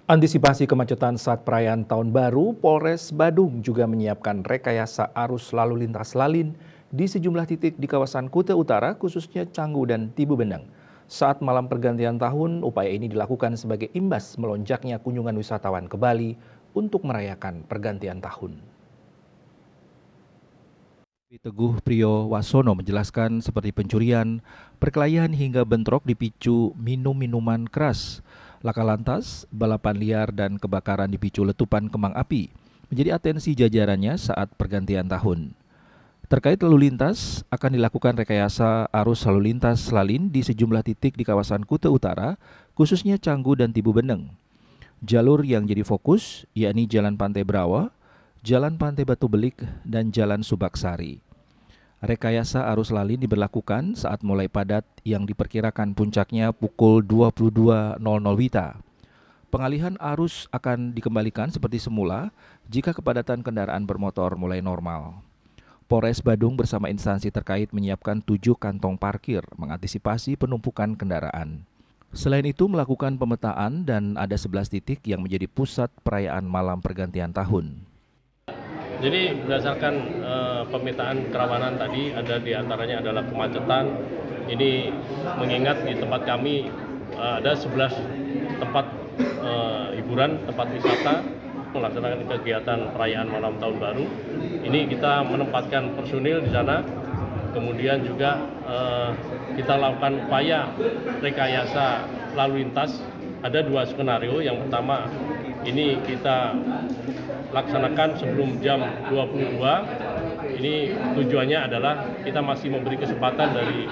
Antisipasi kemacetan saat perayaan Tahun Baru, Polres Badung juga menyiapkan rekayasa arus lalu lintas lalin di sejumlah titik di kawasan Kuta Utara, khususnya Canggu dan Tibu Beneng. Saat malam pergantian tahun, upaya ini dilakukan sebagai imbas melonjaknya kunjungan wisatawan ke Bali untuk merayakan pergantian tahun. Teguh Priyo Wasono menjelaskan seperti pencurian, perkelahian hingga bentrok dipicu minum minuman keras. Laka lantas, balapan liar dan kebakaran dipicu letupan kembang api menjadi atensi jajarannya saat pergantian tahun. Terkait lalu lintas, akan dilakukan rekayasa arus lalu lintas lalin di sejumlah titik di kawasan Kuta Utara, khususnya Canggu dan Tibu Beneng. Jalur yang jadi fokus yakni Jalan Pantai Brawa, Jalan Pantai Batu Belik, dan Jalan Subaksari. Rekayasa arus lalin diberlakukan saat mulai padat yang diperkirakan puncaknya pukul 22.00 WITA. Pengalihan arus akan dikembalikan seperti semula jika kepadatan kendaraan bermotor mulai normal. Polres Badung bersama instansi terkait menyiapkan 7 kantong parkir mengantisipasi penumpukan kendaraan. Selain itu melakukan pemetaan dan ada 11 titik yang menjadi pusat perayaan malam pergantian tahun. Jadi berdasarkan pemetaan kerawanan tadi, ada di antaranya adalah kemacetan. Ini mengingat di tempat kami ada 11 tempat hiburan, tempat wisata melaksanakan kegiatan perayaan malam tahun baru. Ini kita menempatkan personil di sana. Kemudian juga kita lakukan upaya rekayasa lalu lintas. Ada 2 skenario. Yang pertama, ini kita laksanakan sebelum jam 22. Ini tujuannya adalah kita masih memberi kesempatan dari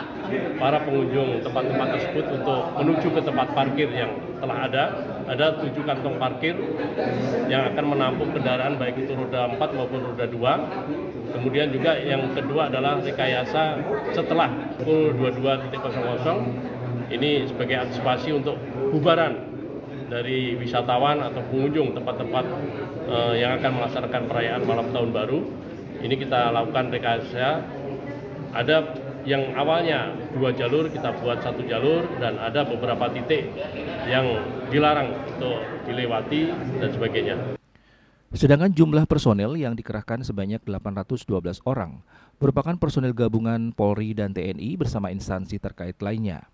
para pengunjung tempat-tempat tersebut untuk menuju ke tempat parkir yang telah ada. Ada 7 kantong parkir yang akan menampung kendaraan baik itu roda 4 maupun roda 2. Kemudian juga yang kedua adalah rekayasa setelah pukul 22.00. Ini sebagai antisipasi untuk bubaran dari wisatawan atau pengunjung tempat-tempat yang akan melaksanakan perayaan malam tahun baru. Ini kita lakukan rekayasa. Ada yang awalnya 2 jalur, kita buat 1 jalur, dan ada beberapa titik yang dilarang untuk dilewati dan sebagainya. Sedangkan jumlah personel yang dikerahkan sebanyak 812 orang merupakan personel gabungan Polri dan TNI bersama instansi terkait lainnya.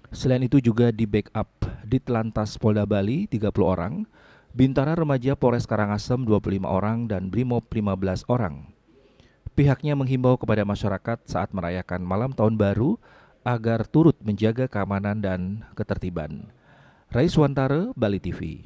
Selain itu juga di backup Ditlantas Polda Bali 30 orang, Bintara Remaja Polres Karangasem 25 orang, dan Brimob 15 orang. Pihaknya menghimbau kepada masyarakat saat merayakan malam tahun baru agar turut menjaga keamanan dan ketertiban. Raiswantara, Bali TV.